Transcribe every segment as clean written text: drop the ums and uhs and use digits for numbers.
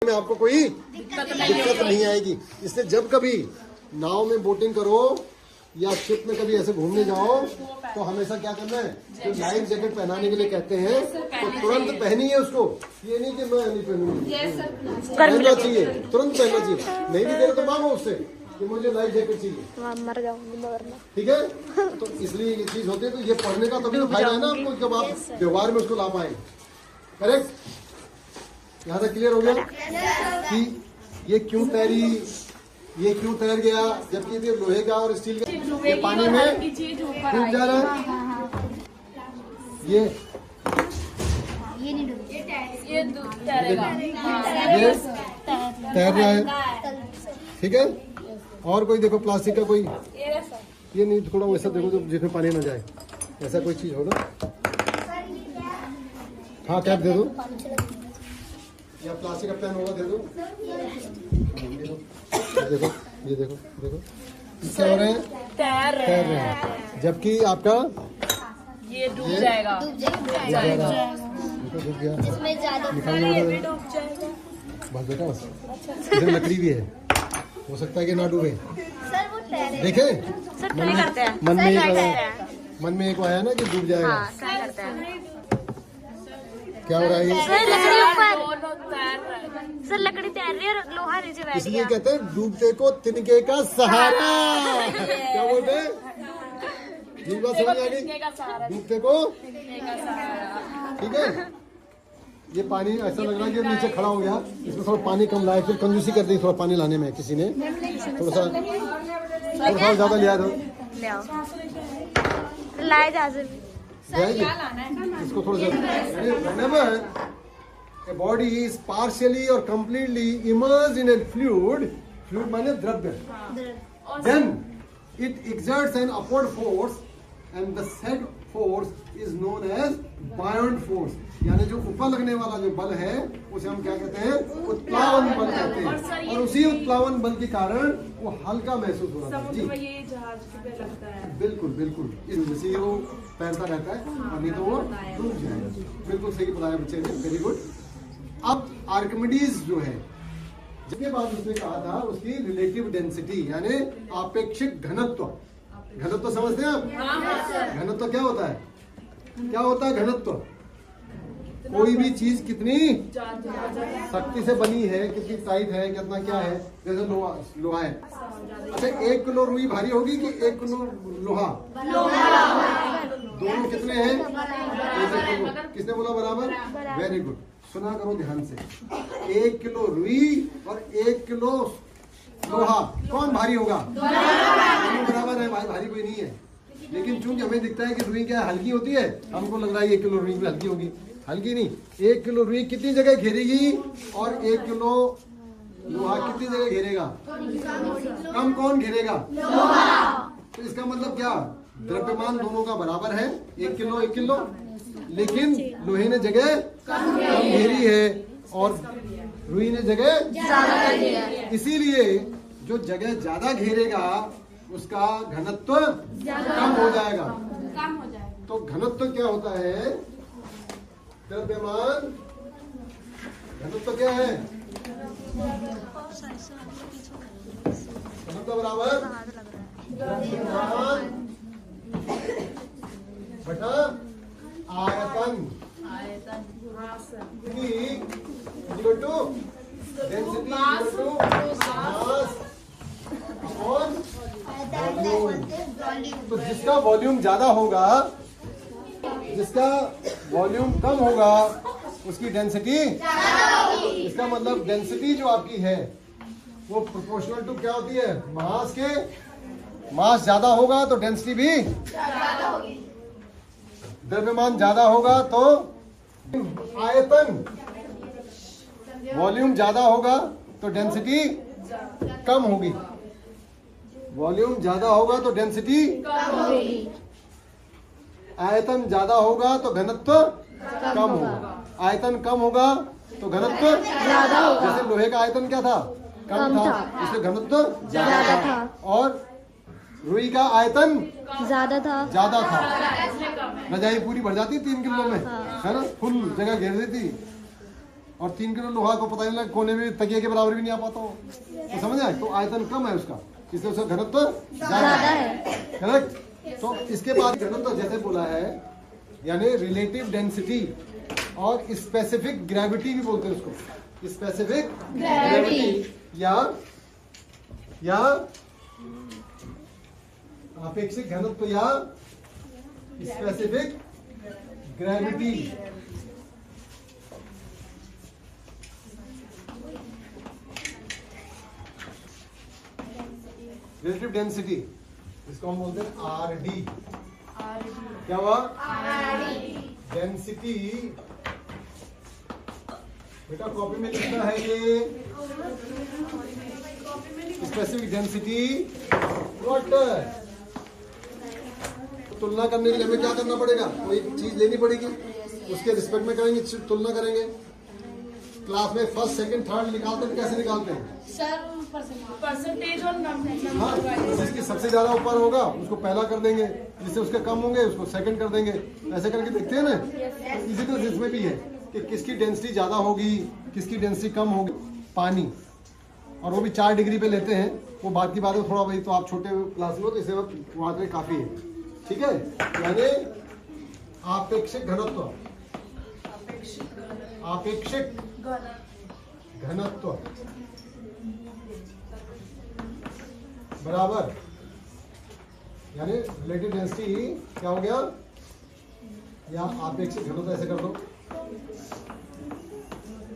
में आपको कोई दिक्कत नहीं आएगी। इसलिए जब कभी नाव में बोटिंग करो या शिप में कभी ऐसे घूमने जाओ तो हमेशा क्या करना है, तो लाइफ जैकेट पहनाने के लिए कहते हैं तो तुरंत पहनिए उसको। ये नहीं कि मैं नहीं पहनूंगी, पहनना चाहिए, तुरंत पहनना चाहिए। नहीं भी दे तो मांगो उससे कि मुझे लाइफ जैकेट चाहिए, मर जाऊंगी वरना। ठीक है। तो इसलिए ये चीज होती है। तो ये पढ़ने का तभी तो फायदा है ना आपको, जब आप व्यवहार में उसको ला पाए। करेक्ट। यहाँ तक क्लियर हो गया कि ये क्यों तैरी, ये क्यों तैर गया, जबकि ये लोहे का और स्टील का, ये पानी में डूब जा रहा है। ये नहीं डूब, ये तैरेगा, ये तैर रहा है, ठीक है। और कोई देखो प्लास्टिक का कोई, ये नहीं, थोड़ा वैसा देखो जो जिसमें पानी ना जाए, ऐसा कोई चीज हो ना। हाँ कैप दे दो, या प्लास्टिक का पेन होगा दे दो। देखो ये देखो देखो क्या हो रहे हैं, तैर रहे हैं, जबकि आपका ये डूब जाएगा, डूब गया। इसमें ज्यादा बस बेटा, इधर लकड़ी भी है, हो सकता है कि ना डूबे। सर वो तैरे, देखे सर ट्राई करते हैं, मन में एक आया ना कि डूब जाएगा। हाँ, ट्राई करते हैं। क्या हो रहा है, सर लकड़ी ऊपर, सर लकड़ी तैर रही है और लोहा नीचे बैठ इसलिए गया। कहते हैं डूबते को तिनके का सहारा। क्या बोलते हैं, ये बात समझ आ गई, डूबते को, ठीक है। ये पानी ऐसा लग रहा है कि नीचे खड़ा हो गया, इसमें थोड़ा पानी कम लाए, फिर कंजूसी कर दी थोड़ा पानी लाने में, किसी ने थोड़ा सा ज्यादा लिया तो ले आओ, लाए जाजे भी इसको थोड़ा सा। A body is partially or completely immersed in a fluid माने द्रव्य, then it exerts an upward force and the said force is known as buoyant force। यानी जो ऊपर लगने वाला जो बल है उसे हम क्या कहते हैं, उत्प्लावन बल कहते हैं। और उसी उत्प्लावन बल के कारण वो हल्का महसूस हो रहा है। जी ये जहाज पे लगता है, बिल्कुल बिल्कुल, इस वजह से वो तैरता रहता है, और नहीं तो वो डूब जाएगा। बिल्कुल सही बताया बच्चे ने, वेरी गुड। अब आर्किमिडीज जो है, जिसके बाद उसने कहा था उसकी रिलेटिव डेंसिटी यानी आपेक्षिक घनत्व। घनत्व समझते हैं आप? घनत्व क्या होता है, क्या होता है घनत्व? कोई भी चीज कितनी शक्ति से बनी है, कितनी टाइट है, कितना क्या है। जैसे लोहा है, अच्छा 1 किलो रुई भारी होगी कि 1 किलो लोहा? दोनों कितने हैं? 1 किलो। किसने बोला बराबर? वेरी गुड, सुना करो ध्यान से। 1 किलो रुई और 1 किलो लोहा, कौन भारी होगा? दोनों बराबर है भाई, भारी कोई नहीं है। लेकिन चूंकि हमें दिखता है कि रुई क्या हल्की होती है, हमको लग रहा है 1 किलो रुई भी हल्की होगी। हल्की नहीं, 1 किलो रुई कितनी जगह घेरेगी और 1 किलो लोहा कितनी जगह घेरेगा? कम कौन घेरेगा? तो इसका मतलब क्या, द्रव्यमान दोनों का बराबर है, 1 किलो 1 किलो, लेकिन लोहे ने जगह कम घेरी है और रुई ने जगह ज्यादा घेरी है। इसीलिए जो जगह ज्यादा घेरेगा उसका घनत्व कम हो जाएगा। तो घनत्व क्या होता है, द्रव्यमान घनत्व क्या है? घनत्व बराबर द्रव्यमान बटा आयतन equal to density equal to mass upon volume. तो जिसका वॉल्यूम ज्यादा होगा, जिसका वॉल्यूम कम होगा, उसकी डेंसिटी इसका मतलब डेंसिटी जो आपकी है वो प्रोपोर्शनल टू क्या होती है, मास के। मास ज्यादा होगा तो डेंसिटी भी ज्यादा होगी, द्रव्यमान ज्यादा होगा तो आयतन, वॉल्यूम ज्यादा होगा तो डेंसिटी कम होगी, वॉल्यूम ज्यादा होगा तो डेंसिटी कम होगी, आयतन ज्यादा होगा तो घनत्व कम होगा, आयतन कम होगा तो घनत्व ज्यादा होगा। जैसे लोहे का आयतन क्या था, कम था, इसलिए घनत्व ज्यादा था। और रुई का आयतन ज्यादा था, रजाई पूरी भर जाती 3 किलो में, है ना, फुल जगह घेर देती। और 3 किलो लोहा को पता नहीं लगा कोने में तकिए के बराबर भी नहीं आ पाता हो, तो समझ आए? तो आयतन कम है उसका, इसलिए उसका घनत्व ज्यादा है, करेक्ट। तो इसके बाद घनत्व जैसे बोला है, यानी रिलेटिव डेंसिटी और स्पेसिफिक ग्रेविटी भी बोलते हैं उसको, स्पेसिफिक ग्रेविटी या आपेक्षिक घनत्व या स्पेसिफिक ग्रेविटी। रिलेटिव डेंसिटी इसको हम बोलते हैं आरडी। क्या हुआ? डेंसिटी बेटा कॉपी में लिखना है ये स्पेसिफिक डेंसिटी वाटर। तुलना करने के लिए हमें क्या करना पड़ेगा? कोई चीज लेनी पड़ेगी, उसके रिस्पेक्ट में करेंगे, तुलना करेंगे। क्लास में फर्स्ट सेकंड थर्ड निकालते हैं, कैसे निकालते हैं सर? परसेंटेज और नंबर। हाँ, जिसकी सबसे ज्यादा ऊपर होगा उसको पहला कर देंगे, जिससे उसके कम होंगे उसको सेकंड कर देंगे, ऐसे करके देखते हैं ना। इसी तरह इसमें भी है कि किसकी डेंसिटी ज्यादा होगी, किसकी डेंसिटी कम होगी। पानी, और वो भी 4 डिग्री पे लेते हैं, वो बात की बात है, थोड़ा भाई तो आप छोटे क्लास में हो तो इसे वहां पे काफी है, ठीक है। यानी आपेक्षिक घनत्व, आपेक्षिक घनत्व बराबर, यानी रिलेटिव डेंसिटी क्या हो गया, या आपेक्षिक घनत्व, ऐसे कर दो,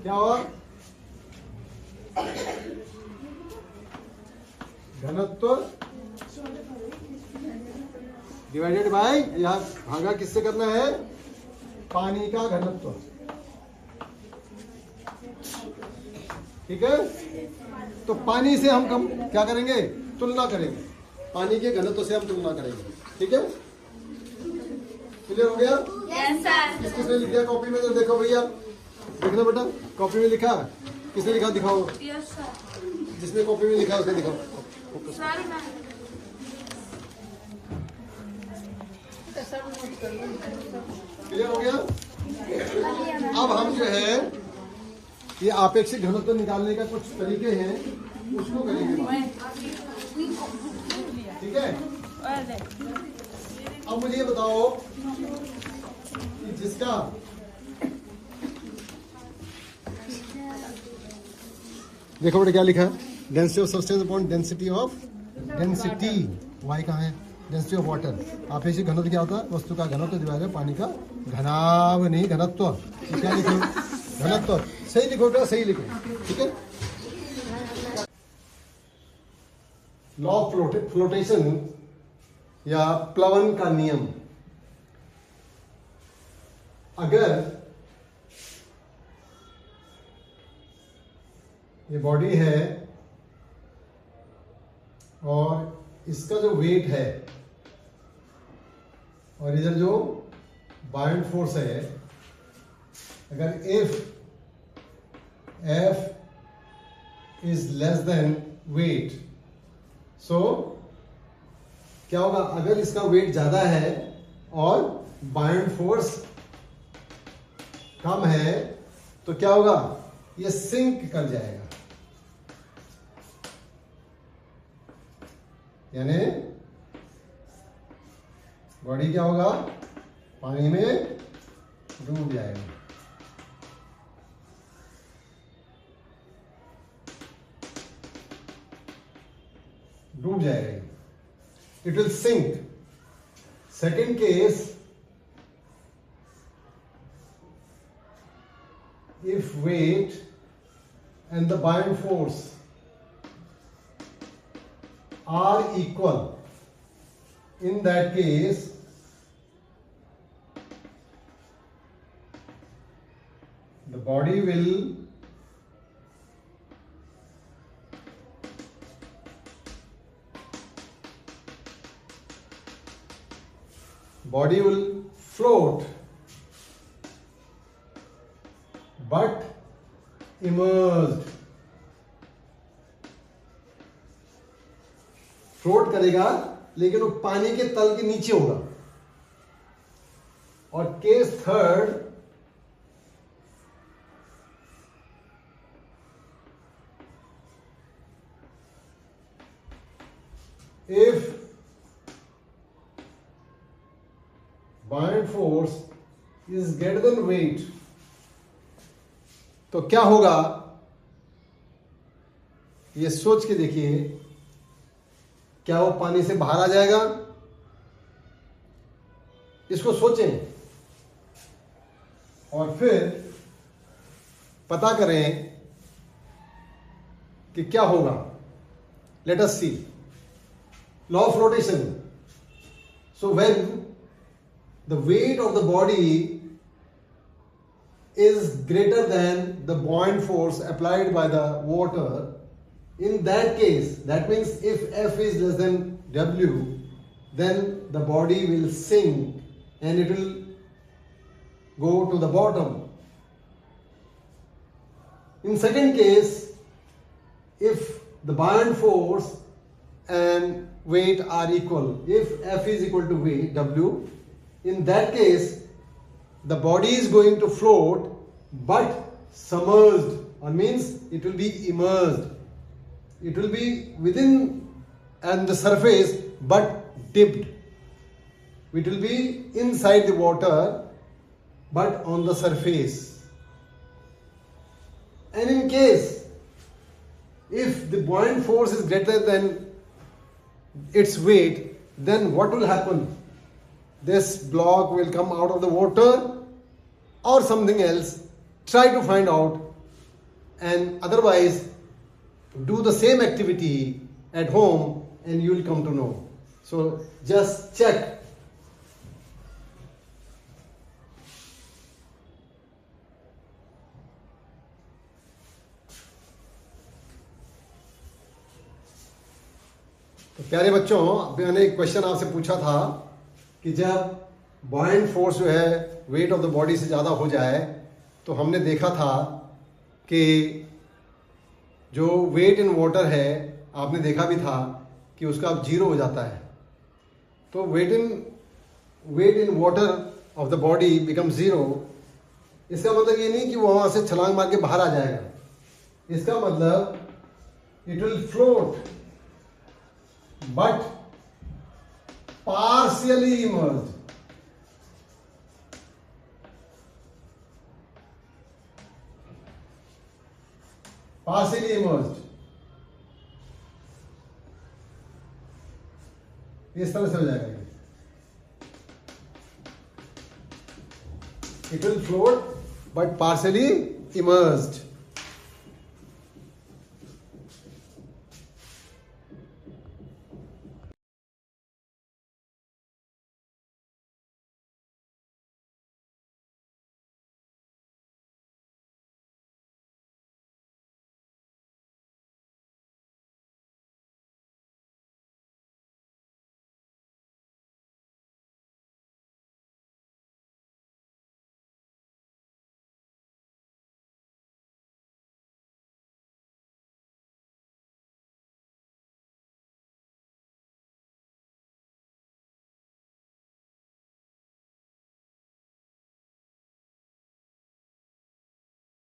क्या हुआ? घनत्व डिवाइडेड बाय, यह भागा किससे करना है? पानी का घनत्व, ठीक है। तो पानी से हम कम क्या करेंगे? तुलना करेंगे, पानी के घनत्व से हम तुलना करेंगे, ठीक है। क्लियर हो गया? Yes sir. किसने लिख दिया कॉपी में? तो देखो भैया, देखना बेटा, कॉपी में लिखा, किसने लिखा दिखाओ। Yes sir. जिसने कॉपी में लिखा उसने दिखाओ। क्लियर हो गया? अब हम जो है ये आपेक्षिक घनत्व निकालने का कुछ तरीके हैं, उसको करेंगे, ठीक है। अब मुझे ये बताओ कि जिसका देखो बेटा क्या लिखा है, density of substance upon density of density, why कहाँ है? Density of water. आपेक्षिक घनत्व क्या होता है? वस्तु का घनत्व डिवाइडेड पानी का घनाव, नहीं घनत्व। तो क्या लिखो? घनत्व। सही लिखो बेटा, सही लिखो, ठीक है। लॉ ऑफ फ्लोटेशन या प्लवन का नियम, अगर ये बॉडी है और इसका जो वेट है और इधर जो बाउंड फोर्स है, अगर if F is less than weight, so क्या होगा? अगर इसका वेट ज्यादा है और बाउंड फोर्स कम है तो क्या होगा? ये सिंक कर जाएगा, यानी बॉडी क्या होगा? पानी में डूब जाएगा। डूब जाएगा, it will sink. Second case, if weight and the buoyant force are equal, in that case the body will float but immersed, float करेगा लेकिन वो पानी के तल के नीचे होगा। और case third, is greater than weight, तो क्या होगा ये सोच के देखिए, क्या वो पानी से बाहर आ जाएगा? इसको सोचें और फिर पता करें कि क्या होगा. Let us see. Law of rotation. So when the weight of the body is greater than the buoyant force applied by the water, in that case, that means if F is less than W, then the body will sink and it will go to the bottom. In second case, if the buoyant force and weight are equal, if F is equal to weight W, in that case the body is going to float but submerged, or means it will be immersed. It will be within and the surface but dipped. It will be inside the water but on the surface. And in case if the buoyant force is greater than its weight, then what will happen? This block will come out of the water or something else. Try to find out, and otherwise do the same activity at home and you will come to know. So just check. तो प्यारे बच्चों, मैंने एक question आपसे पूछा था कि जब बॉयंट फोर्स जो है वेट ऑफ द बॉडी से ज़्यादा हो जाए, तो हमने देखा था कि जो वेट इन वाटर है, आपने देखा भी था कि उसका अब जीरो हो जाता है. तो weight in water of the body become zero. इसका मतलब ये नहीं कि वो वहाँ से छलांग मार के बाहर आ जाएगा. इसका मतलब it will float but partially immersed. Partially immersed. इस तरह से हो जाएगा. It will float but partially immersed.